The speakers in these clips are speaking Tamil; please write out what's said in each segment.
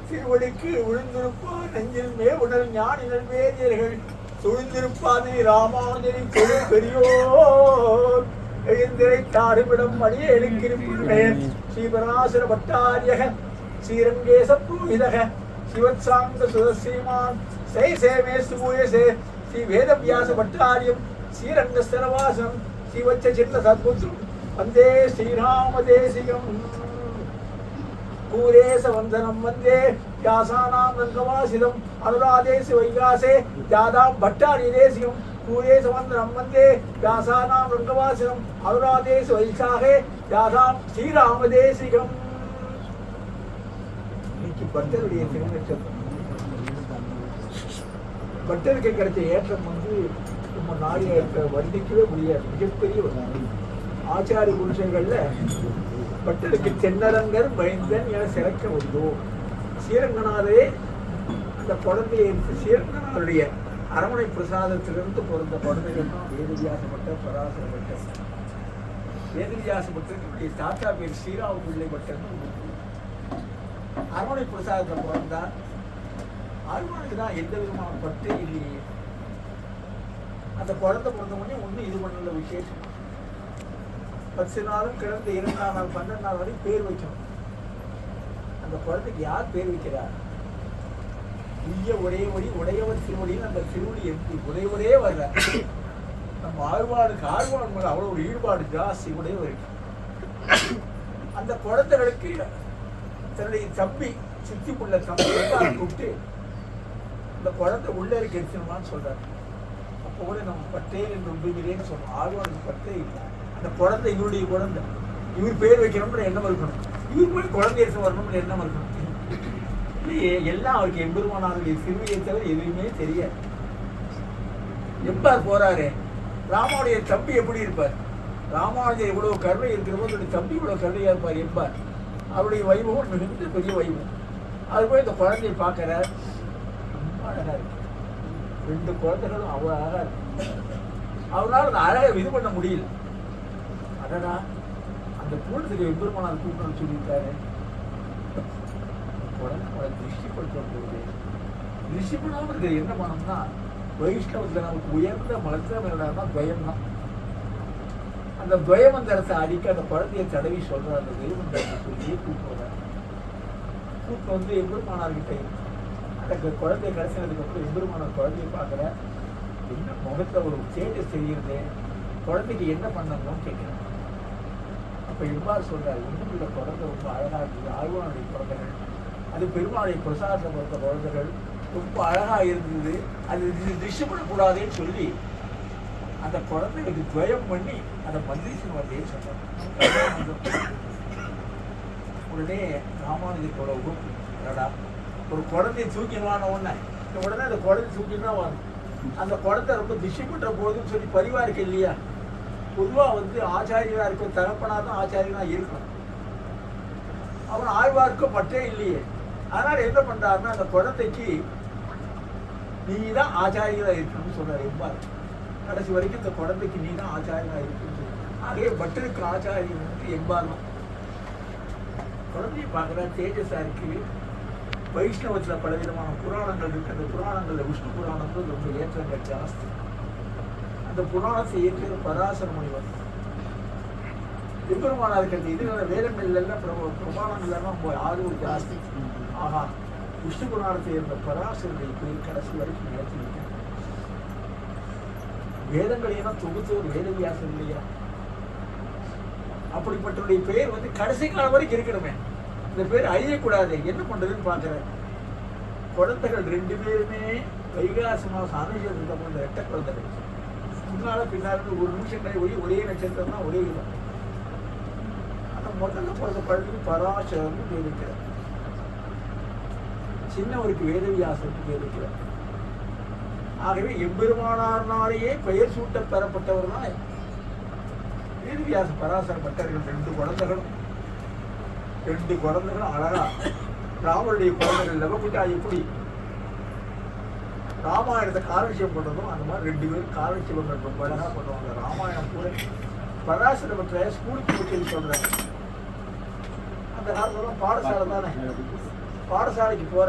திருவடிக்கு விழுந்திருப்பார் நெஞ்சில் மேவுடல் ஞானிகள் வேதியர்கள் சுழிந்திருப்பாது ராமானுஜரி பெரியோர் எழுந்திரை தாடுமிடம் அடியே எழுக்கிருப்பின் ஸ்ரீபராசர பட்டாரியக ஸ்ரீரங்கேச புரோஹிதக சிவத்சாங்க சுதஸ்ரீமான் சை சேமே சுபூயசே ஸ்ரீ வேதவியாச பட்டாரியம் ஸ்ரீரங்கஸ்தரவாசம் ஸ்ரீவச்ச சின்ன சத்புத்திரம் வந்தே ஸ்ரீராமதேசிகம் பூரேச வந்தனம் வந்தே வியாசானாம் ரங்கவாசிதம் அனுராதேசி வைகாசே ஜாதாம் பட்டாரி தேசிகம் பூரேச வந்தனம் வந்தே வியாசானாம் ரங்கவாசிதம் அனுராதேசி வைசாகே ஜாதாம் ஸ்ரீராமதேசிகம். இன்னைக்கு பட்டருடைய திருநட்சத்திரம். பட்டருக்கு கிடைச்ச ஏற்றம் நம்ம நாடிய வர்ணிக்கவே முடியாது. மிகப்பெரிய ஒரு ஆச்சாரி புருஷங்கள்ல பட்டருக்கு தென்னரங்கர் மைந்தன் என சிறக்க வந்தோம். ஸ்ரீரங்கநாதரே அந்த குழந்தையை எடுத்து ஸ்ரீரங்கநாதருடைய அரமனை பிரசாதத்திலிருந்து பிறந்த குழந்தைகள் தான் வேதவியாசப்பட்டர், பராசரப்பட்டர். வேதவியாசப்பட்டருடைய தாத்தா பேர் ஸ்ரீராம பிள்ளை பட்டர்னு அரமனை பிரசாதத்தை பிறந்தார். அருமனுக்கு தான் எந்த விதமான பட்டு இல்லையே. அந்த குழந்தை பிறந்த உடனே ஒன்றும் இது பண்ணல விசேஷம். 10 நாளும் கிடந்து 2 நாள் 12 நாள் வரை பேர் வைக்கணும். அந்த குழந்தைக்கு யார் பேர் வைக்கிறார்? உய்ய ஒரே ஒளி உடையவர் திருவடியில் அந்த திருவடி எப்படி உடையவரே வர்ற நம்ம ஆழ்வாடுக்கு ஆழ்வாடு மேலே அவ்வளோ ஒரு ஈடுபாடு ஜாஸ்தி உடையவர். அந்த குழந்தைகளுக்கு தன்னுடைய தம்பி சித்திக்குள்ள தம்பி கூப்பிட்டு இந்த குழந்தை உள்ள இருக்க எடுத்துணுமான்னு சொல்றாரு. அப்போ கூட நம்ம பட்டேல் என்று உண்டுகிறேன்னு சொன்னோம். ஆழ்வாடுக்கு பட்டே இல்லை. அந்த குழந்தை இவருடைய குழந்தை, இவர் பேர் வைக்கணும்ன்ற எண்ணம் இருக்கணும். இவர் போய் குழந்தை வரணும்ன்ற எண்ணம் இருக்கணும். இல்லையே, எல்லாம் அவருக்கு எம்பெருமானாருடைய சிறுமையை தவிர எதுவுமே தெரியாது. எம்பார் போறாரு, ராமாவுடைய தம்பி எப்படி இருப்பார்? ராமானுஜர் இவ்வளவு கருணை இருக்கிற போது தம்பி இவ்வளவு கருணையா இருப்பார் எம்பார். அவருடைய வைபவம் மிகுந்த பெரிய வைபவம். அது போய் இந்த குழந்தையை பார்க்கிறார். ரொம்ப அழகா இருக்கு. 2 குழந்தைகளும் அவ்வளோ அழகா இருக்கு. அவரால் அந்த அழகை இது பண்ண முடியல. அடடா, அந்த கூட்டத்துக்கு எம்பெருமானார் கூட்டம் சொல்லியிருக்காரு. உடனே திருஷ்டிப்படுத்த திருஷ்டிப்படாமல் இருக்கிற என்ன மனம்னா வைஷ்ணவத்தில் நமக்கு உயர்ந்த மலத்திரம் என்னடான்னா துவயம் தான். அந்த துவயமந்திரத்தை அடிக்க அந்த குழந்தைய தடவி சொல்ற அந்த தெய்வமந்திரத்தை சொல்லி கூப்பிடுறாரு. கூப்பிட்டு எம்பெருமானார்கிட்ட அந்த குழந்தைய கடைசினதுக்கு அப்புறம் எம்பெருமானார் குழந்தைய பார்க்குற என்ன முகத்தை ஒரு சேஞ்சஸ் தெரிகிறது, குழந்தைக்கு என்ன பண்ணணும்னு கேட்குறேன். அப்போ எவ்வாறு சொல்றாரு, ஒன்றுக்குள்ள குழந்தை ரொம்ப அழகா இருக்குது. ஆழ்வானுடைய குழந்தைகள், அது பெருமாளுடைய பிரசாதத்தை பொறுத்த குழந்தைகள் ரொம்ப அழகா இருந்தது. அது திருஷ்யப்படக்கூடாதுன்னு சொல்லி அந்த குழந்தைகளுக்கு துவயம் பண்ணி அதை மந்திரிச்சு வந்தேன்னு சொன்னார். உடனே ராமானுஜத்தோட உடா ஒரு குழந்தைய தூக்கிடுவான உடனே அந்த குழந்தை தூக்கினா வரும். அந்த குழந்தை ரொம்ப திஷ்யப்பட்ட போதுன்னு சொல்லி பரிவாருக்கு இல்லையா, பொதுவாக ஆச்சாரியனா இருக்கும், தகப்பனா தான் ஆச்சாரியனா இருக்கும். அவன் ஆழ்வாருக்கும் பட்டே இல்லையே. அதனால என்ன பண்றாருன்னா அந்த குழந்தைக்கு நீ தான் ஆச்சாரியனா இருக்கணும்னு சொல்றாரு எம்பார். கடைசி வரைக்கும் இந்த குழந்தைக்கு நீ தான் ஆச்சாரியனா இருக்குன்னு சொல்லி ஆகவே பட்டருக்கு ஆச்சாரியன் எம்பார் தான். குழந்தைய பார்க்குறா, தேஜஸா இருக்கு. வைஷ்ணவத்தில் பலவிதமான புராணங்கள் இருக்கு. அந்த புராணங்களில் விஷ்ணு புராணங்கள் ரொம்ப ஏற்றங்கள் ஜாஸ்தி. அந்த புராணத்தை ஏற்ற பராசர முனிவர் எம்பெருமானார் இருக்கிறது. இதுல வேதங்கள்லாம் பிரமாணங்கள்லாம் ஆர்வம் ஜாஸ்தி. ஆஹா, விஷ்ணு புராணத்தை இருந்த பராசருடைய பேர் கடைசி வரைக்கும் நினைச்சிருக்கேன். வேதங்களையெல்லாம் தொகுத்தவர் வேதவியாசம் இல்லையா? அப்படிப்பட்டவருடைய பெயர் கடைசி காலம் வரைக்கும் இருக்கணுமே. இந்த பேர் அழியக்கூடாது. என்ன பண்றதுன்னு பார்க்கிறேன். குழந்தைகள் 2 பேருமே வைகாசி மாசம் அனுஷத்துக்கு அந்த 2 குழந்தைகள் முன்னால பின்னால 1 நிமிஷம் போய் ஒரே நட்சத்திரம் தான், ஒரே விதம். அந்த முதல்ல பிறந்த பழத்துக்கு பராசரம்னு பேர் வைக்கிறார். சின்னவருக்கு வேதவியாசத்துக்கு பேர் வைக்கிறார். ஆகவே எம்பெருமானார்னாலேயே பெயர் சூட்ட பெறப்பட்டவர் தான் வேதவியாச பராசர பட்டர்கள். 2 குழந்தைகளும் அழகா ராமனுடைய குழந்தைகள் லவகுட்டா எப்படி ராமாயணத்தை காலட்சியம் பண்ணுறதும் அந்த மாதிரி 2 பேரும் காலட்சியங்கள் ரொம்ப அழகாக பண்ணுவாங்க. ராமாயணம் கூட பராசர பற்ற ஸ்கூலுக்கு சொல்லி சொல்கிறேன். அந்த அந்த காலத்துல பாடசாலை தானே, பாடசாலைக்கு போற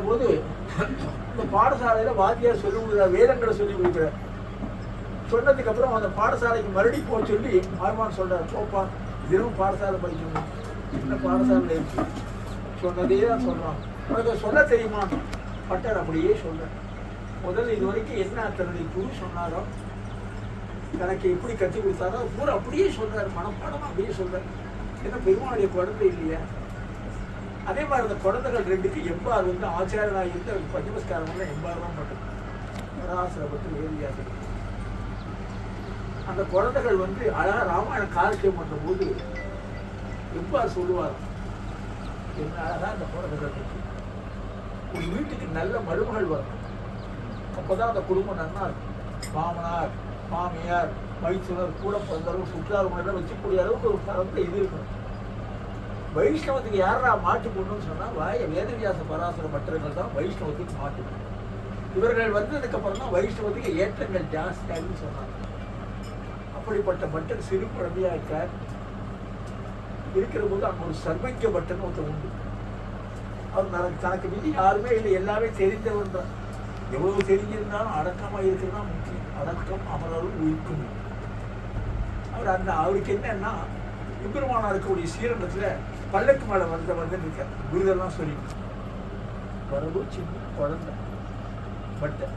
போது இந்த பாடசாலையில வாத்தியார் சொல்லி கொடுக்குற வேதங்களை சொல்லி கொடுக்குற சொன்னதுக்கு அப்புறம் அந்த பாடசாலைக்கு மறுபடியும் போக சொல்லி ஆழ்வான் சொல்றாரு, போப்பா தினமும் பாடசாலை படிக்கணும், என்ன பாடசாலையில் இருக்கு சொன்னதே தான் சொல்றான், உனக்கு சொல்ல தெரியுமா பட்டர் அப்படியே சொல்ற. முதல்ல இது வரைக்கும் என்ன தன்னுடைய குரு சொன்னாரோ எனக்கு எப்படி கற்றுக் கொடுத்தாரோ பூரா அப்படியே சொல்றாரு, மனப்பாடமா அப்படியே சொல்றாரு. ஏன்னா பெருமாளுடைய குழந்தை இல்லையா, அதே மாதிரி அந்த குழந்தைகள் ரெண்டுக்கு எம்பார் வந்து ஆச்சாரியனாக இருந்து பஞ்சமஸ்காரம் எம்பார் தான் பண்ணும் பராசரப்பட்டு வேதியாக. அந்த குழந்தைகள் வந்து அழகா ராமாயண காலட்சியம் பண்ற போது எம்பார் சொல்லுவார், என்ன அழகா அந்த குழந்தைகள் இருக்கு, ஒரு வீட்டுக்கு நல்ல மருமகள் வரும், அப்போதான் அந்த குடும்பம் நன்னா இருக்கும். மாமனார் மாமியார் மைசூனர் கூட பிறந்தவர்கள் சுற்றார் முறையில் வச்சுக்கூடிய அளவுக்கு ஒரு பரந்த இது இருக்கணும். வைஷ்ணவத்துக்கு யாரா மாட்டு போடணும்னு சொன்னா வேதவியாச பராசர பட்டர்கள் தான் வைஷ்ணவத்துக்கு மாட்டு. இவர்கள் வந்ததுக்கு அப்புறம் தான் வைஷ்ணவத்துக்கு ஏற்றங்கள் ஜாஸ்தியாகுன்னு சொன்னாங்க. அப்படிப்பட்ட பட்டன் சிறு குழந்தையா இருக்கார். இருக்கிற போது அங்க ஒரு சர்வஜ பட்டன் ஒருத்தர் உண்டு. அவர் தனக்கு மீது யாருமே இல்லை, எல்லாமே தெரிந்தவர் தான். எவ்வளவு தெரிஞ்சிருந்தாலும் அடக்கமா இருக்குன்னா முக்கியம். அடக்கம் அமரரும் உயிர்க்கும். அவருக்கு என்னன்னா எம்பெருமானா இருக்கக்கூடிய ஸ்ரீரங்கத்துல பல்லக்கு மேல வந்து இருக்கார். குருதெல்லாம் சொல்லி வரவு சின்ன குழந்தை பட்டை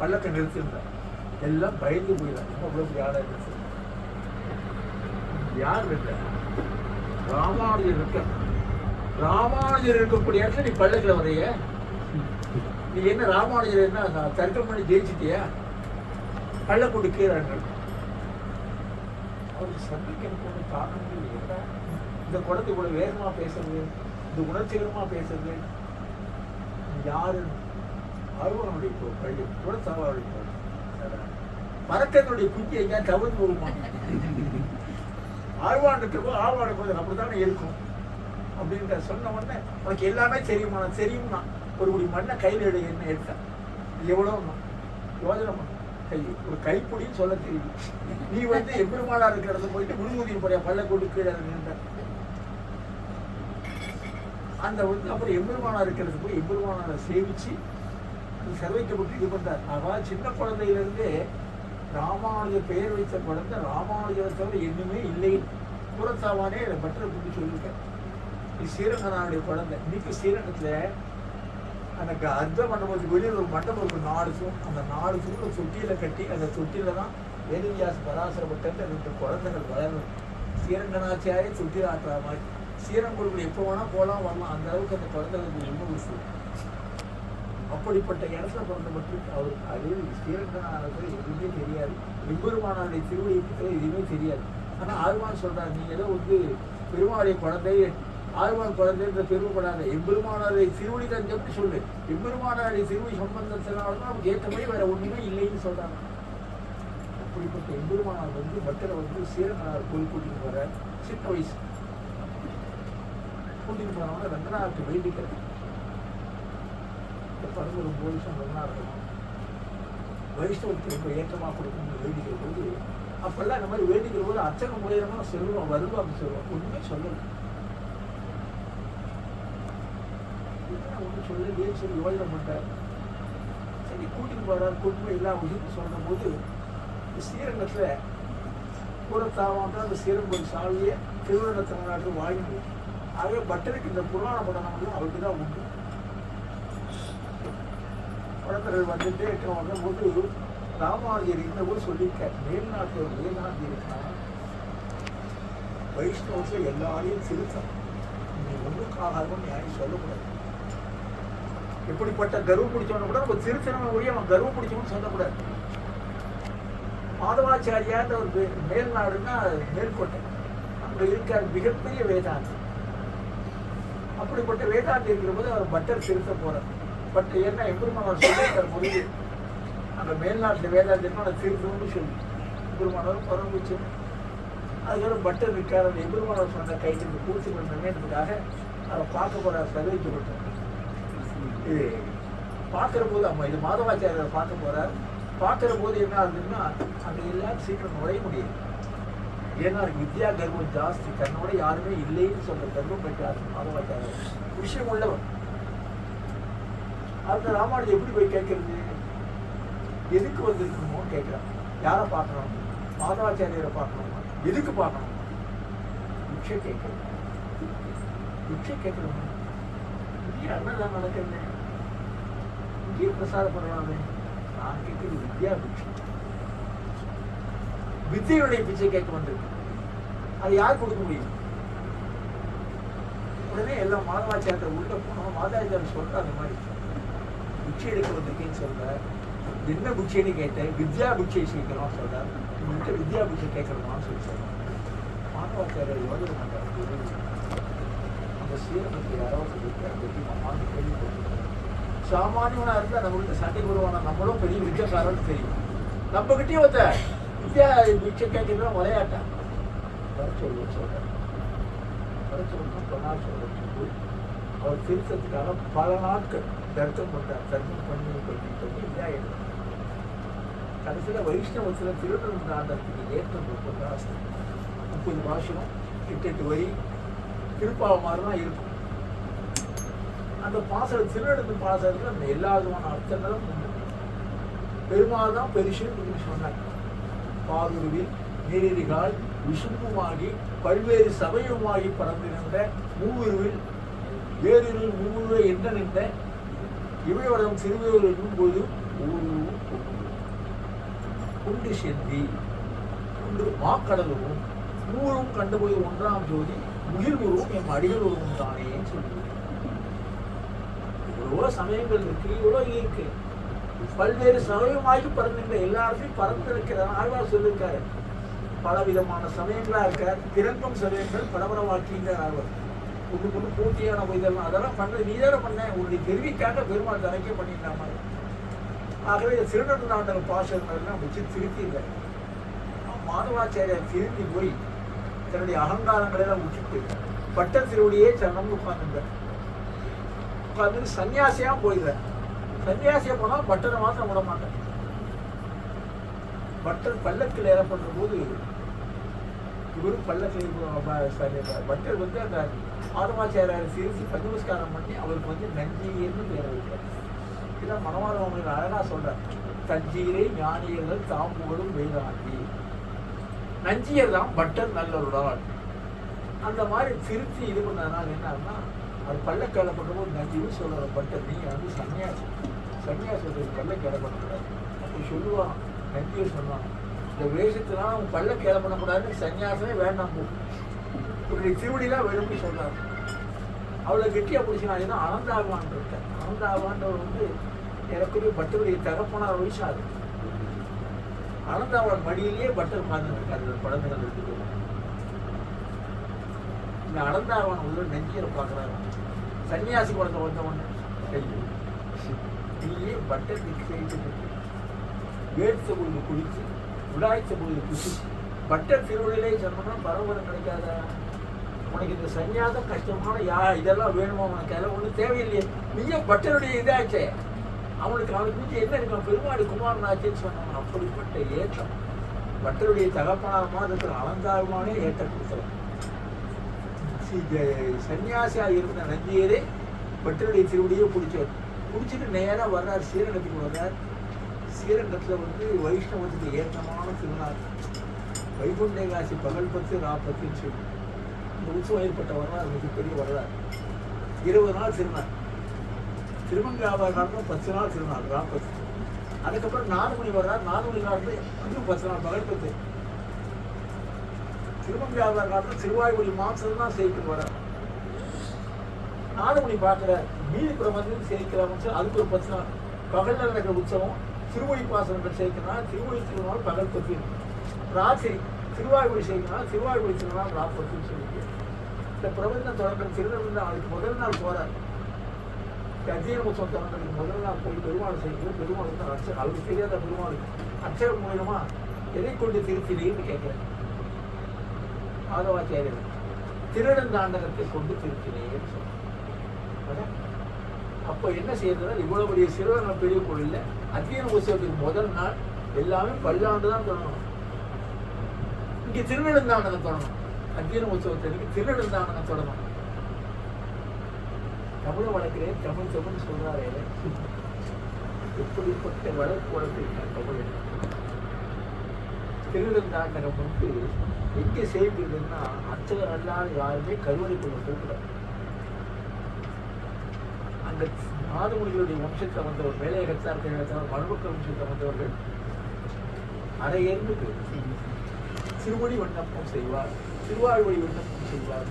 பல்லக்க நிறுத்திருந்தார். எல்லாம் பயந்து போயிடாங்க, அவ்வளவு யாரா இருக்கு, யார் இருக்க, ராமானுஜர் இருக்க. ராமானுஜர் இருக்கக்கூடிய இடத்துல நீ பல்லக்கில் வரைய, நீ என்ன ராமானுஜர் என்ன தர்க்கம் பண்ணி ஜெயிச்சிட்டியா, பல்லக்கூட்டு கீழாங்க. அவருக்கு சந்திக்கிறதுக்கு ஒன்று காரணம் இல்லையா, இந்த குழந்தை கூட வேகமா பேசுறது, இந்த உணர்ச்சிகரமா பேசுறது யாரு, அருவனுடைய பள்ளி கூட சவாலுடைய மரக்கனுடைய குட்டி எங்க கவர்ந்து போகுமா, ஆழ்வாண்டுக்கு ஆழ்வாடு அப்படித்தானே இருக்கும் அப்படின்ற சொன்ன உடனே உனக்கு எல்லாமே தெரியுமா, தெரியும்னா ஒரு குடி மண்ணை கையில் என்ன எடுத்தேன், எவ்வளவு யோஜனை பண்ண கை ஒரு கைப்பொடின்னு சொல்ல தெரியும். நீ வந்து எம்பெருமாளா இருக்கிற இடத்துல போயிட்டு முழுமுதியின் போறியா பல்ல கொண்டு கீழே நின்ற அந்த வந்து அப்புறம் எம்பெருமானா இருக்கிறது போய் எம்பெருமானாரை சேவிச்சு சர்வைக்கப்பட்டு இது பண்றார். அதாவது சின்ன குழந்தையிலிருந்து ராமானுஜர் பெயர் வைத்த குழந்தை ராமானுஜரை தவிர எதுவுமே இல்லை. புறத்தாவானே பட்டரை கூட்டி சொல்லியிருக்கேன். இது ஸ்ரீரங்கனாருடைய குழந்தை. இன்னைக்கு ஸ்ரீரங்கத்துல அந்த அர்த்தம் மண்டபத்துக்கு வெளியில் ஒரு மண்டபம் இருக்கும், 4 தூண். அந்த 4 தூண் ஒரு தொட்டியில கட்டி அந்த தொட்டியில தான் வேதவியாச பராசரப்பட்ட 2 குழந்தைகள் வளரணும். ஸ்ரீரங்கனாச்சாரிய தொட்டில் ஆட்டுற மாதிரி ஸ்ரீரங்கூருக்கு எப்போ வேணா போகலாம் வரலாம், அந்த அளவுக்கு அந்த குழந்தைகளுக்கு ரொம்ப விஷயம். அப்படிப்பட்ட இடத்துல பிறந்தப்பட்டு அவருக்கு அது ஸ்ரீரங்கனாருக்கு எதுவுமே தெரியாது, எம்பெருமானாருடைய திருவடியை பற்றி எதுவுமே தெரியாது. ஆனால் ஆழ்வான் சொல்றாரு, நீ ஏதோ வந்து பெருமாளுடைய குழந்தை ஆழ்வான் குழந்தைன்ற பெருமைப்படாத, எம்பெருமானாருடைய திருவடி தான் எப்படி சொல்லு, எம்பெருமானாருடைய திருவடி சம்பந்தத்தினால்தான் நமக்கு ஏற்ற மாதிரி வேற ஒண்ணுமே இல்லைன்னு சொல்றாங்க. அப்படிப்பட்ட எம்பெருமானார் வந்து பட்டரை வந்து ஸ்ரீரங்கனார் கோயில் கூட்டிட்டு போற, சின்ன வயசு கூட்டிட்டு போனவங்க ரங்கநாதத்தை வேண்டிக்கிறது. 11 வருஷம் நல்லா இருக்கணும், வைஷ்ணவத்துக்கு ரொம்ப ஏற்றமாக கொடுக்கணும்னு வேண்டிக்கிற போது, அப்பெல்லாம் இந்த மாதிரி வேண்டிக்கிற போது அச்சக முறையமா சொல்லுவோம், வருவாங்க சொல்லுவோம், ஒண்ணுமே சொல்லலை. ஒன்றும் சொல்லலையே சொல்லி யோஜனை பண்ணார். சரி கூட்டிட்டு போறாரு, கூட்டிட்டு எல்லா விஷயத்தையும் சொன்ன போது ஸ்ரீரங்கத்துல பூரத்தாவான் தான் அந்த ஸ்ரீரங்கோயில் சாவியை திருவண்ணாமலை வாங்கி, ஆகவே பட்டருக்கு இந்த புராண படனம்லாம் அவருக்கு தான் உண்டு. குழந்தைகள் வந்துட்டே இருக்கிறவங்க போது ராமானுஜர் இந்த போது சொல்லியிருக்கார், மேல்நாட்டில் ஒரு வேதாந்தி இருக்கான், வைஷ்ணவத்தில் எல்லாரையும் திருத்தம், நீ ஒன்றுக்காகவும் யாரையும் சொல்லக்கூடாது. எப்படிப்பட்ட கர்வம் பிடிச்சவன கூட நம்ம திருத்தனம் ஒழிய அவன் கர்வம் பிடிச்சவன்னு சொல்லக்கூடாது. மாதவாச்சாரியான்ற ஒரு மேல்நாடுன்னா மேல்கோட்டை, அங்க இருக்கார் மிகப்பெரிய வேதாந்தி. அப்படிப்பட்ட வேதாந்தி இருக்கிற போது அவர் பட்டர் திருத்த போறார். பட் என்ன எம்பெருமானார் சொல்லியிருக்கார் மொழி, அந்த மேல்நாட்டில் வேதாந்தின்னா அதை திருத்தணும்னு சொல்லி எம்பெருமானாரும் பரம்பிச்சு. அதுக்கப்புறம் பட்டர் இருக்கார், அந்த எம்பெருமானார் சொன்ன கைக்கு பூச்சி பண்ணதுக்காக அதை பார்க்க போறார், சர்வைக்கப்பட்டார். இது பார்க்கிற போது அம்மா இது மாதவாச்சாரியர் பார்க்க போறார். பார்க்கிற போது என்ன ஆகுதுன்னா அங்க எல்லாரும் சீக்கிரம் நுழைய முடியாது. ஏன்னா எனக்கு வித்யா கர்வம் ஜாஸ்தி, தன்னோட யாருமே இல்லைன்னு சொல்ற கர்வம் பெற்றார் மாதவாச்சாரியர். விஷயம் உள்ளவர். அந்த ராமானுஜர் எப்படி போய் கேட்கறது? எதுக்கு வந்திருக்கணுமோ கேட்கிறான். யாரை பார்க்கணும்? மாதவாச்சாரியரை பார்க்கணும். எதுக்கு பார்க்கணும்? பிக்ஷை கேட்கணும். பிக்ஷை கேட்கணும். இங்கே அண்ணன் நடக்கிறேன், இங்கேயே பிரசாரப்படலாமே. நான் கேட்கிறது வித்யா பிக்ஷை, வித்தையுடைய பிச்சை கேட்க வந்திருக்கு. அது யார் கொடுக்க முடியும்? உடனே எல்லாம் மாதவாச்சாரியர் உள்ள போனோம். மாதவாச்சாரியர் சொல்ற அந்த மாதிரி பிச்சை எடுக்க வந்திருக்கேன்னு சொல்ற. என்ன பிச்சைன்னு கேட்டேன். வித்யா பிச்சை சீக்கிரம் சொல்ற. உங்கள்கிட்ட வித்யா பிச்சை கேட்கணுமான்னு சொல்லி சொல்றேன். மாதவாச்சாரியர் யோஜனை பண்றாரு. அந்த ஸ்ரீரங்கத்தை யாரோ சொல்லியிருக்காரு. கேள்விப்பட்டிருக்காரு. சாமானியனா இருந்தா நம்மகிட்ட சண்டை வருவானா, நம்மளும் பெரிய வித்தியாசாரம்னு தெரியும். நம்ம கிட்டே வந்த வித்யா பிச்சை கேட்கறதுலாம் விளையாட்டா வர சொல்றேன். வர சொல்லணும் சொன்னால் சொல்றேன். அவர் திருத்தத்துக்காக பல நாட்கள் தர்க்கம் பண்றார். தர்க்கம் பண்ணி வித்யா எழுதுறார். கடைசியில் வைஷ்ணவத்தில் திருநெல்வேலி ஏற்றம் ரொம்ப ஜாஸ்தி. 30 பாஷம் 8 வரி திருப்பாவமாறு தான் இருக்கும். அந்த பாசனம் திருநெல்வேலி பாசனத்தில் அந்த எல்லா விதமான அர்த்தங்களும் பெருமாள் தான் பெருசுன்னு சொன்னாங்க. பாதுருவில் நீரிகால் விசும்புமாகி பல்வேறு சபையுமாகி பறந்திருந்த மூவிருவில் வேறொரு மூவுருவை என்ன நின்ற இவையோடம் சிறுவையோடு இருக்கும்போது குண்டு செந்தி குண்டு மாக்கடலும் மூவரும் கண்டுபோய் ஒன்றாம் ஜோதி முகில்வரும் என் அடிகள் உருவும் தானேன்னு சொல்லுது. இவ்வளோ சமயங்கள் இருக்கு, இவ்வளோ இருக்கு. பல்வேறு சமயமாகி பறந்துன்ற எல்லாருமே பறந்திருக்கிறார். ஆழ்வார் சொல்லியிருக்காரு. பல விதமான சமயங்களா இருக்க திறக்கும் சமயங்கள் பரபரவாக்கின்ற ஆழ்வார். ஒன்று பூர்த்தியான இதெல்லாம் அதெல்லாம் பண்றது நீதான பண்ண உன்னுடைய தெரிவிக்காக பெருமாள் தனக்கே பண்ணிட்டாம. ஆகவே இந்த திருநெல்வேலி பாசனங்கள்லாம் வச்சு திருத்திங்க. மாதவாச்சாரியர் திரும்பி போய் தன்னுடைய அகங்காரங்களெல்லாம் விட்டுட்டு பட்ட திருவடியே சரணம் உட்கார்ந்துங்க. உட்கார்ந்து சன்னியாசியா போயிடுறேன். சன்னியாசியா போனா பட்டரை மாத்திரம் விட மாட்டேன். பட்டர் பல்லக்கில் ஏறப்படுற போது இவரும் பல்லக்கில் பட்டர் வந்து அந்த மாதவாச்சாரியர் சிரிச்சு பஞ்சமஸ்காரம் பண்ணி அவருக்கு வந்து நஞ்சீர்னு பேர வைக்கிறார். இதான் மனவாதவங்க அழகா சொல்றார். தஞ்சீரை ஞானியர்கள் தாம்புகளும் வேதாந்தி. நஞ்சியர் தான் பட்டர் நல்லவருடான். அந்த மாதிரி திருத்தி இது பண்ணதுனால என்னன்னா அது பல்லக்கால பண்ணும்போது நஞ்சின்னு சொல்ற பட்டர் நீங்க வந்து சன்னியாசத்துக்கு பல்லக்கால பண்ணக்கூடாது அப்படி சொல்லுவான். நஞ்சியர் சொன்னான் இந்த வேஷத்தினால அவன் பல்லக்கால பண்ணக்கூடாதுன்னு சன்னியாசமே வேண்டாம் போ இப்படி திருவடிலாம் விரும்பி சொல்றாரு. அவளை கெட்டியா பிடிச்சினா அதுதான் அனந்தாவான் இருக்கேன். அனந்தாவான்றவர் வந்து எனக்குரிய பட்டருடைய தகப்பனார் வயசாது. அனந்தாவான் மடியிலேயே பட்டர் பார்த்துருக்காரு. குழந்தைகள் இருக்குது. இந்த அனந்தாவான் முதல் நெஞ்சியரை பார்க்குறாரு. சன்னியாசி குழந்தை வந்தவொன்னு நீயே பட்டர் நிச்சயிட்டு வேட்ச பொழுது குளிச்சு விடாய்ச்ச பொழுது குச்சி பட்டர் திருவிழையிலே சொன்னோம்னா பரவரம் கிடைக்காத. உனக்கு இந்த சன்னியாசம் கஷ்டமான இதெல்லாம் வேணுமா? உனக்கு அதெல்லாம் ஒன்றும் தேவையில்லையே. நீயும் பட்டருடைய இதாச்சே. அவனுக்கு மிஞ்சி என்ன இருக்கும்? பெருமாடு குமாரன் ஆச்சுன்னு சொன்னாங்க. அப்படிப்பட்ட ஏற்றம் பட்டருடைய தகப்பனார் மாதத்தில் அலங்காரமானே ஏற்றம் கொடுத்தவன். சன்னியாசியாக இருந்த நஞ்சியரே பட்டருடைய திருவடியை பிடிச்சவர். பிடிச்சிட்டு நேராக வர்றார். ஸ்ரீரங்கத்துக்கு வர்றார். ஸ்ரீரங்கத்தில் வந்து வைஷ்ணவத்துக்கு ஏற்றமான திருநாள் வைகுண்ட காசி பகல் 10 ராப்பத்துன்னு சொல்லி இந்த உற்சவம் ஏற்பட்ட வரலாறு மிகப்பெரிய வரலாறு. 20 நாள் திருநாள். திருமங்காவார் நாள் 10 நாள் திருநாள் ராப்பத்து. அதுக்கப்புறம் 4 மணி வர்றார். 4 மணி நாள் இன்னும் 10 நாள் பகல் 10. திருமங்காவார் நாட்டில் திருவாய்மொழி மாசம் தான் சேர்த்து வர்றார். 4 மணி பார்க்குறார். மீதிப்புறம் வந்து சேர்க்கிறாங்க. அதுக்கு ஒரு 10 நாள் பகலில் நடக்கிற உற்சவம் திருமொழி பாசனங்கள் சேர்க்கணும். திருமொழி திருநாள் பகல் 10. ராத்திரி திருவாய்மொழி சேர்க்கணும். திருவாய்மொழி திருநாள் ராப்பத்துன்னு சொல்லிட்டு இந்த பிரபந்தம் தொடங்குற திருநெல்வேலி அதுக்கு முதல் நாள் போறார். அத்தியன உற்சவம் தொடங்குறதுக்கு முதல் நாள் போய் பெருமாள் செய்கிறது. பெருமாள் வந்து அர்ச்சனை அவருக்கு தெரியாத பெருமாள் அர்ச்சகம் மூலமா எதை கொண்டு திருத்தினேன்னு கேட்கிறேன். மாதவாச்சாரியர் திருநெல்வேலி கொண்டு திருத்தினேன்னு சொல்றேன். அப்போ என்ன செய்யறதுன்னா இவ்வளவு பெரிய சிறுவர்கள் பெரிய கோயிலில் அத்தியன உற்சவத்துக்கு முதல் நாள் எல்லாமே பல்லாண்டு தான் சொல்லணும். இங்கே திருநெடுந்தாண்டகம் தொடணும். அத்தியன உற்சவத்திற்கு திருநெடுந்தாண்டகம் தொடணும். தமிழ வழக்கிலே தமிழ் தமிழ் சொல்றாரே, எப்படிப்பட்ட வழக்கு வழக்கிருக்கார் தமிழ். திருநெடுந்தாண்டகம் வந்து எங்கே செய்கிறதுன்னா, அர்ச்சகர் அல்லாத யாருமே கருவறைக்குள்ள போகக்கூடாது. அந்த நாதமுனிகளுடைய வம்சத்தை வந்தவர், மேலையகத்தார் மனுமக்கள் வம்சத்தை வந்தவர்கள் அரையேர்ந்து திருவடி விண்ணப்பம் செய்வார், திருவாழ்வழி விண்ணப்பம் செய்வார்.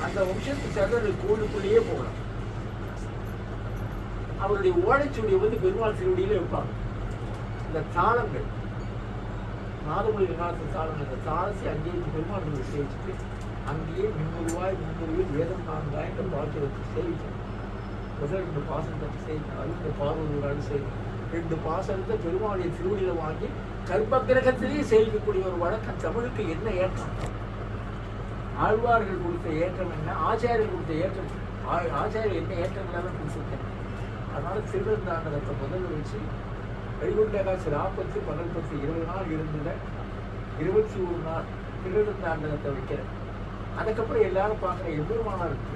அந்த வம்சத்து சகோதரர்கள் கோவிலுக்குள்ளேயே போகலாம். அவருடைய ஓடைச்சுவடியை வந்து பெருமாள் திருவடியில வைப்பாங்க. இந்த தாளங்கள், நாதமொழி காலத்து தாளங்கள், இந்த தாளத்தை அங்கேயே பெருமாள் சேவிச்சுட்டு அங்கேயே 300 வேதம் 4 என்ற பாக்கியத்தை சேவிக்கணும். முதல் 2 பாசனத்தை செய்யணும். அது இந்த பார்வதி செய்யணும். 2 பாசனத்தை பெருமாளுடைய திருவடியில வாங்கி கர்ப்ப கிரகத்திலேயே சேவிக்கக்கூடிய ஒரு வழக்கம் தமிழுக்கு என்ன ஏற்றம்? ஆழ்வார்கள் கொடுத்த ஏற்றம் என்ன? ஆச்சாரியர் கொடுத்த ஏற்றம், ஆச்சாரியர் என்ன ஏற்றங்களாக கொடுத்துருக்கேன். அதனால திருநெடுந்தாண்டகத்தை முதல்ல வச்சு வைகுண்ட ஏகாதசி ராப்பத்து பகல் 10 20 நாள் இருந்தத 21 நாள் திருநெடுந்தாண்டகத்தை வைக்கிறேன். அதுக்கப்புறம் எல்லாரும் பார்க்குற எம்பெருமானா இருக்கு.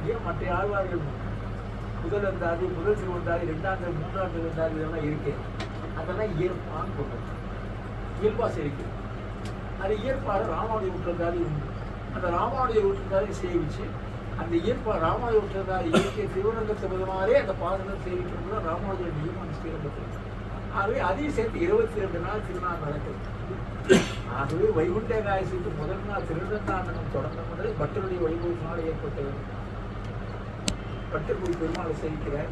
ஏன் மற்ற ஆழ்வார்கள் முதல் இருந்தாது, முதல் திருவந்தாது, 2ஆம் 3ஆம் திருவந்தாது இதெல்லாம் இருக்கு. அதெல்லாம் இயற்பான்னு சொல்றது, இயல்பா சேவிக்கு. அது இயற்பாக ராமாவுடைய விட்டுறதாரி உண்டு. அந்த ராமாவுடைய விட்டுறதாரி சேவிச்சு அந்த இயற்பா ராமாவுடைய விட்டுறதாரி இயற்கை திருவரங்கத்தை விதமாகவே அந்த பாதத்தை சேவிக்கிறது ராமாவுடைய நியமம் ஸ்ரீரங்கத்தில். ஆகவே அதையும் சேர்த்து 22 நாள் திருநாள் நடக்குது. ஆகவே வைகுண்ட ஏகாதசிக்கு முதல் நாள் திருநெடுந்தாண்டகம் தொடங்க முதல் பட்டருடைய வைபவத்தினால் ஏற்பட்டது. பட்டர் போய் பெருமாளை சேவிக்கிறார்.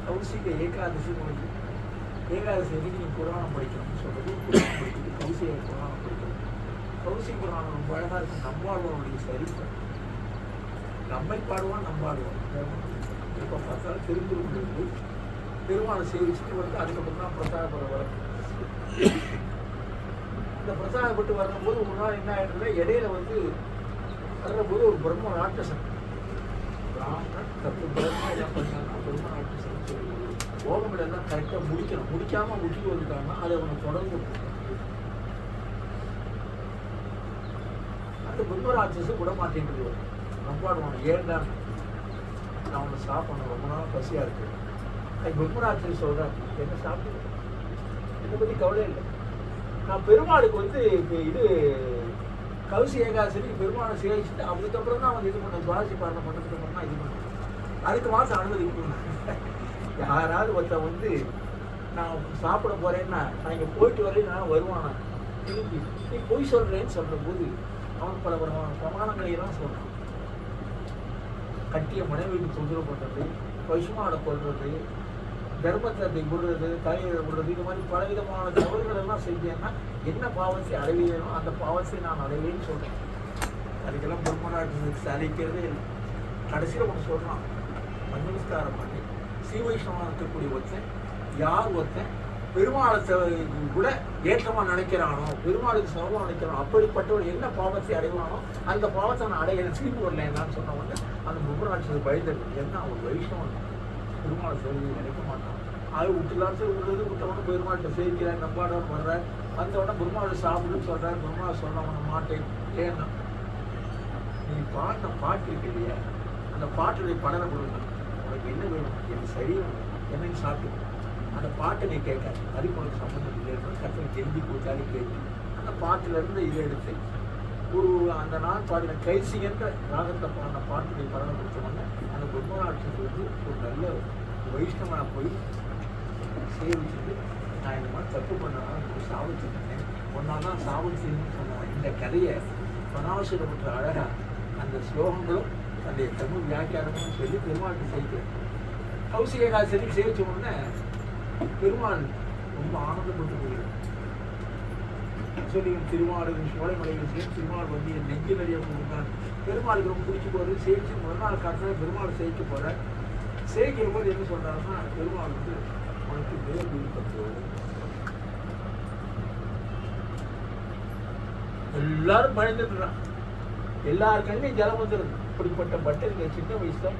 கௌசிக ஏகாதசி முடிஞ்சு ஏகாதசி அன்னைக்கு நீ புராணம் படிக்கணும்னு சொல்றது. புராணம் படிக்கிறது, கௌசிக புராணம் படிக்கணும். கௌசிக புராணம் ரொம்ப அழகா இருக்கும். நம்பாடுவானுடைய சரித்திரம். நம்மை பாடுவான், நம்பாடுவான். இப்போ பார்த்தாலும் திருந்திருந்து பெருமாளை சேவிச்சுட்டு வந்து அதுக்கப்புறம் தான் பிரசாதப்பட வரும். அந்த பிரசாதப்பட்டு வரும்போது ஒரு நாள் என்ன ஆயிடுது, இடையில வந்து வர்றபோது ஒரு பிரம்ம ராட்சசன் பிராமணன் தப்பு பிரம்ம என்ன பண்ணாங்கன்னா பிரம்ம ராட்சசன் சொல்லி ஓகமில் எல்லாம் கரெக்டாக முடிக்கணும். முடிக்காமல் விட்டுட்டு வந்துட்டாங்கன்னா அதை அவனை தொடர்ந்து அந்த பிரம்மராட்சசு விட மாட்டேன்றது. நம்பாடுவான், ஏன்டான் நான் அவனை சாப்பிடணும், ரொம்ப நாள் பசியாக இருக்கு. அது பிரம்மராட்சசு சொல்கிறேன், என்ன சாப்பிட்டு என்னை பற்றி கவலை இல்லை. நான் பெருமாளுக்கு வந்து இது கௌசி ஏகாதசிக்கு பெருமாளை சேவிச்சுட்டு அதுக்கப்புறம் தான் அவன் இது பண்ண துவாசி பாரணம் பண்ணுறதுக்கு அப்புறம் தான் இது பண்ணுவேன். அதுக்கு மாதம் அனுமதிக்கணும். யாராவது ஒருத்தன் வந்து நான் சாப்பிட போறேன்னா நான் இங்கே போயிட்டு வரேன் நான் வருவானா திரும்பி நீ போய் சொல்றேன்னு சொல்ற போது அவன் பல பிரமாணங்களை எல்லாம் சொல்றான். கட்டிய மனைவிக்கு தொந்தரவு பண்றது, பசுமாடை கொள்றது, தர்மத்தை விடுறது, தலையை விடுறது, இது மாதிரி பலவிதமான தவறுகள் எல்லாம் செஞ்சேன்னா என்ன பாவத்தை அடைவேனோ அந்த பாவத்தை நான் அடைவேன்னு சொல்றேன். அதுக்கெல்லாம் பிரம்மராட்சசத்துக்கு அழைக்கிறதே இல்லை. கடைசியில் ஒன்று சொல்றான், மஞ்சஸ்காரம் பண்ணி ஸ்ரீ வைஷ்ணவன் இருக்கக்கூடிய ஒருத்தன் யார் ஒருத்தன் பெருமாளை கூட ஏற்றமா நினைக்கிறானோ, பெருமாளுக்கு சமமாக நினைக்கிறானோ, அப்படிப்பட்டவன் என்ன பாவத்தை அடைவானோ அந்த பாவத்தை நான் அடைய திரும்பி வரல என்னான்னு சொன்ன உடனே அந்த பிரம்மராட்சசத்துக்கு பயந்துருக்கு. என்ன அவன் வைஷ்ணவன் பெருமாளை சேவை நினைக்க மாட்டான். அது விட்டுலாம் சரி விடுறது, விட்டவனும் பெருமாள்கிட்ட சேவிக்கிறேன், நம்பாடவன் வர்றேன், வந்தவொடனே பெருமாளை சாப்பிடுன்னு சொல்கிறேன். பெருமாளை சொன்னவன மாட்டேன். ஏன்னா நீ பாடின பாட்டு இருக்கு இல்லையா, அந்த பாட்டுடைய பலனை கொடுங்க. உனக்கு என்ன வேணும், எனக்கு சரியும் என்னன்னு சாப்பிட்டு அந்த பாட்டை நீ கேட்காது. அதுக்கு உனக்கு சம்மந்தம் இல்லைன்னு கட்டளை தெரிஞ்சு கொடுத்தாலே கேட்டு அந்த பாட்டிலேருந்து இதை எடுத்து ஒரு அந்த நாள் பாடின கைசிங்கன்ற ராகத்தை பாடின பாட்டுடைய பலனை கொடுத்தவொடனே அந்த பிரம்மராட்சத்துக்கு வந்து ஒரு நல்ல வைஷ்ணவனை போய் சேவிச்சுட்டு நான் இந்த மாதிரி தப்பு பண்ணாலும் சாவிச்சுட்டேன், ஒன்றா தான் சாவிச்சுன்னு சொன்னேன். இந்த கதையை பனாவசியப்பட்ட அழகா அந்த ஸ்லோகங்களும் அந்த தமிழ் வியாக்கியானமும் சொல்லி பெருமாளுக்கு செய்கிறேன். கௌசி ஏகாதசி சேவிச்ச உடனே பெருமாள் ரொம்ப ஆனந்தப்பட்டு போயிடும். சொல்லி திருமால் சோலைமலை விஷயம் திருமால் வந்து என் நெஞ்சு நிறைய கொடுத்தான். பெருமாளுக்கு ரொம்ப பிடிச்சி போகிறது. சேவிச்சு முதல் நாள் காலத்தில் பெருமாள் சேவிக்க போகிறேன். சேவிக்கிற போது என்ன சொல்கிறாருன்னா, பெருமாள் வந்து உனக்கு வேறு விருப்பத்தோ எல்லாரும் பயந்துட்டுறான். எல்லார் கண்ணையும் ஜலம் வந்துடுது. இப்படிப்பட்ட பட்டருக்கு சின்ன வயசுல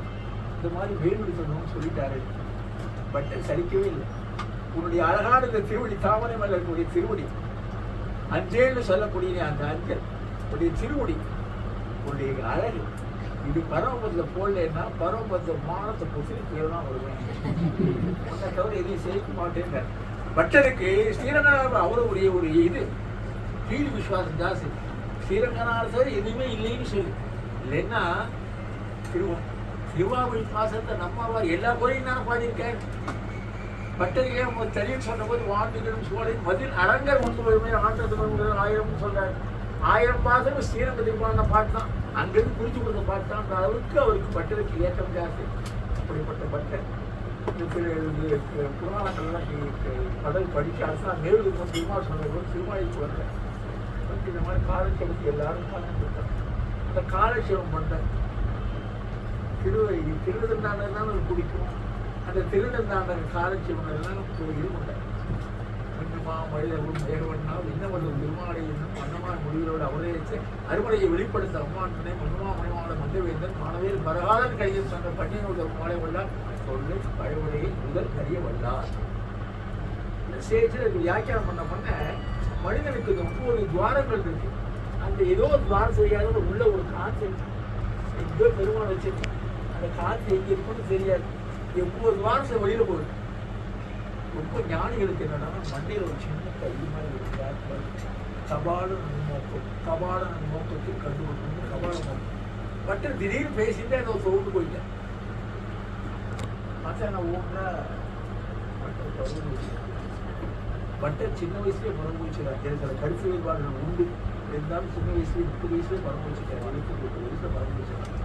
இந்த மாதிரி வேல் விடுத்தணும்னு சொல்லிட்டாரு. பட்டன் சலிக்கவே இல்லை. உன்னுடைய அழகான இந்த திருவடி தாமரை மலர்களுடைய திருவடி அஞ்சேன்னு சொல்லக்கூடிய அந்த அஞ்சல் உடைய திருவடி உன்னுடைய அழகு இது பரமபதத்தில் போடலன்னா பரமபதத்தில் மானத்தை புசிக்கு தான் வருவேன். உன்னை தவிர எதையும் செய்ய மாட்டேன். பட்டருக்கு ஸ்ரீரங்கநாதர் அவருடைய ஒரு இது கீழ் விசுவாசம் ஜாஸ்தி. ஸ்ரீரங்கநாதர் எதுவுமே இல்லைன்னு சொல்லு. இல்லைன்னா திருவாவூர் பாசத்தை நம்மாவார் எல்லா கோயிலும் நான் பாடியிருக்கேன். பட்டரிலே தனியில் சொன்ன போது வாழ்ந்துகளும் சோழை மதில் அரங்கர் ஒன்று வருமே ஆண்டது 1000 சொல்றாரு. 1000 பாசம் ஸ்ரீரங்க திருப்பான பாட்டு தான். அங்கிருந்து குறிச்சு கொடுத்த பாட்டு தான். அந்த அளவுக்கு அவருக்கு பட்டருக்கு ஏற்றம் ஜாஸ்தி. அப்படிப்பட்ட பட்டர் புராணங்கள்லாம் கடல் படிக்க அரசாங்க நேரு திருமால் சொன்ன போது திருமாலிக்கு வந்தேன். இந்த மாதிரி காலட்சேபத்தை எல்லாரும் பார்த்துருக்காங்க. அந்த காலட்சேபம் பண்ண திருவிழந்தாண்டர் தான் எனக்கு பிடிக்கும். அந்த திருவிழந்தாண்டர் காலட்சேபம் எல்லாம் இது பண்ணேன். மண்ணுமா மழையவும் மேகவண்ணால் இன்னவர்கள் திருமாலை என்னும் அன்னமா முடிவுகளோடு அவரேற்ற அறுமலையை வெளிப்படுத்த அம்மானே மண்ணுமா மணிமாவோட மந்தவேந்தன் மாணவியல் பரகாதன் கையில் சொன்ன பட்டியலோட மாலை வல்லார் சொல்லு பழவுடையை முதல் அறிய வல்லார். இந்த ஸ்டேஜில் வியாக்கியானம் பண்ண மனிதனுக்கு 9 துவாரங்கள் இருக்கு. அந்த ஏதோ துவாரம் செய்யாத உள்ள ஒரு காற்று எங்கோ பெருமாள் வச்சிருக்கு. அந்த காற்று எங்க இருக்குன்னு தெரியாது. 9 துவாரத்தை வெளியில போகுது. ரொம்ப ஞானிகளுக்கு என்னன்னா மண்டையில் ஒரு சின்ன கல்வி மாதிரி இருக்கு. கபால நோக்கத்தில் கண்டுபிடிக்கணும். கபால நோக்கம் பட் திடீர்னு பேசிட்டு அதை சோர்ந்து போயிட்டேன். மற்ற நான் ஓடுனா பட்டர் சின்ன வயசுலேயே மரம் பூச்சிடலாம். எனக்கு அந்த கருத்து வேறுபாடுகள் உண்டு. இருந்தாலும் சின்ன வயசுலேயே 30 வயசுலேயே மரம் பூச்சிட்டேன். 28 வயசுல மரம் பூச்சிடலாம்.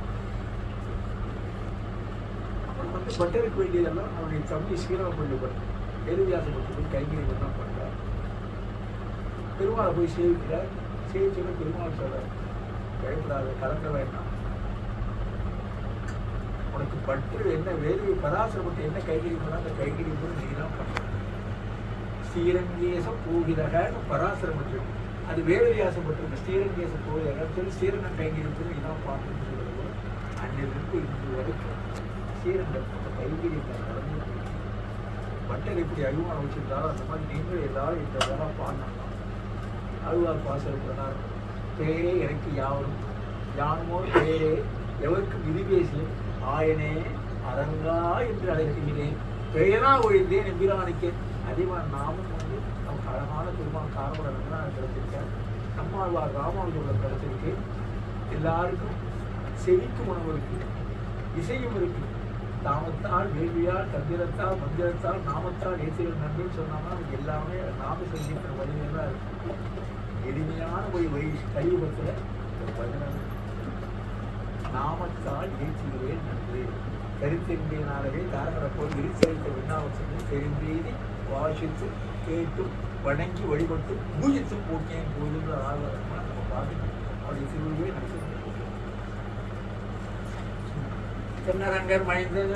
அப்புறம் பட்டருக்கு வேண்டியதெல்லாம் அவருடைய தம்பி ஸ்ரீராமபள்ளி எழுதியாசப்பட்டு போய் கைங்கரியம் தான் பண்ணுறார். பெருமாளை போய் சேவிக்கிறார். சேவிச்சுட்டு பெருமாள் சொல்றார், பயப்படாத கலந்த வேண்டாம். உனக்கு பற்று என்ன வேறு பராசரப்பட்டு என்ன கைகரியம் பண்ணா அந்த கைகரியம் கூட நீ தான் பண்ண. ஸ்ரீரங்கேசம் போகிறகன்னு பராசரப்பட்டு அது வேறுவியாசப்பட்டிருக்கு. ஸ்ரீரங்கேசம் போகிறகன்னு சொல்லி ஸ்ரீரங்கம் கைகரியம் நீ தான் பார்க்கணும்னு சொல்றது அன்னிலிருந்து இன்று வரைக்கும் ஸ்ரீரங்கத்தோட கைகரியத்தை நடந்து பட்டர் எப்படி அழுவான வச்சிருந்தாலும் அந்த மாதிரி நீங்களும் எல்லாரும் இந்த விதமாக பாடினாங்க. அழுவார் பாசல் சொன்னார், பேரே எனக்கு யாவரும் யானுமோ பேரே எவருக்கு விதி பேசியும் ஆயனே அரங்கா என்று அழைக்கிறேன். பெயரா ஒழிந்தேன் எம்பிரானிக்கேன். அதிகமாக நாமும் நமக்கு அழகான திருமணம் காரணம் கிடைச்சிருக்கேன். நம்மாழ்வார் ராமானுஜோட கிடைச்சிருக்கு. எல்லாருக்கும் செவிக்கும் உணவு இருக்கு, இசையும் இருக்கு. தாமத்தால் வேள்வியால் தந்திரத்தால் மந்திரத்தால் நாமத்தால் ஏசிகள் நன்றின்னு சொன்னாங்கன்னா நமக்கு எல்லாமே நாம செஞ்சுக்கிற வழிகள் தான் இருக்கு. எளிமையான ஒரு கலியுகத்தில் நாமத்தால் ஏற்றுகிறேன் நன்றி கருத்தெறிந்தனாலவே தாரகரை போல் விரிசெலுத்த விண்ணாவசத்தை தெரிந்தெய்தி வாசித்து கேட்டும் வணங்கி வழிபட்டு பூஜித்து போட்டேன் போதுன்ற ஆர்வமாக நம்ம பார்க்கணும். அவருடைய திருவிழே நடத்தி கண்ணரங்கர் மைந்தர்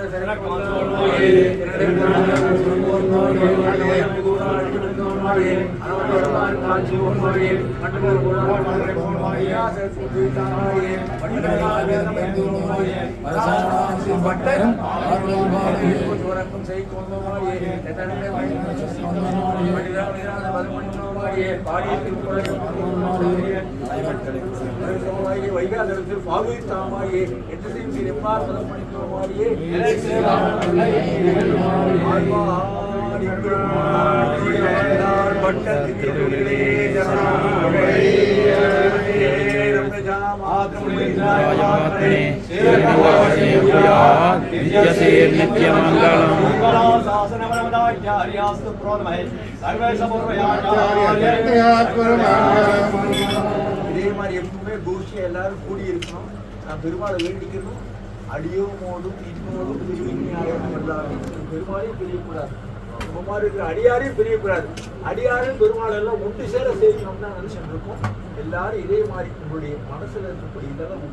வைகாதரத்தில் பாகுத்தாமாயே என்று செய்து எப்பார்ப்பதம் பண்ணிக்கோமாயே இதே மாதிரி எப்பவுமே கோஷ்டி எல்லாரும் கூடி இருக்கணும். நான் பெருமாளை வேண்டிக்கணும். அடியோமோடும் இன்னோடும் பெருமாளையும் பிரியக்கூடாது. நம்ம மாதிரி இருக்கிற அடியாரையும் பிரியக்கூடாது. அடியாரையும் பெருமாள் எல்லாம் ஒன்று சேர செய்யணும்னு தான் நினைச்சுட்டு இருக்கோம். எல்லாரும் இதே மாதிரி உங்களுடைய மனசுல இருக்கக்கூடிய இதெல்லாம்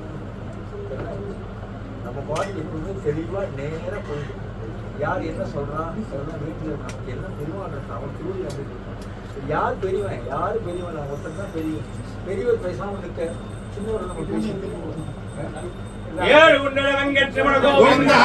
நம்ம பாடி எப்பவுமே தெளிவா நேர போயிடும். யார் என்ன சொல்றான் வீட்டுல நமக்கு என்ன பெருமாள் அவன் திருவடி அப்படின்னு யார் பெரியவன் யாரு பெரியவன் நான் ஒருத்தர் தான் பெரியவன். பெரியவர் பேசாம இருக்க சின்னவர் நம்ம பேசிட்டு ஏழு குண்டல வெங்கட்ரமண கோவிந்தா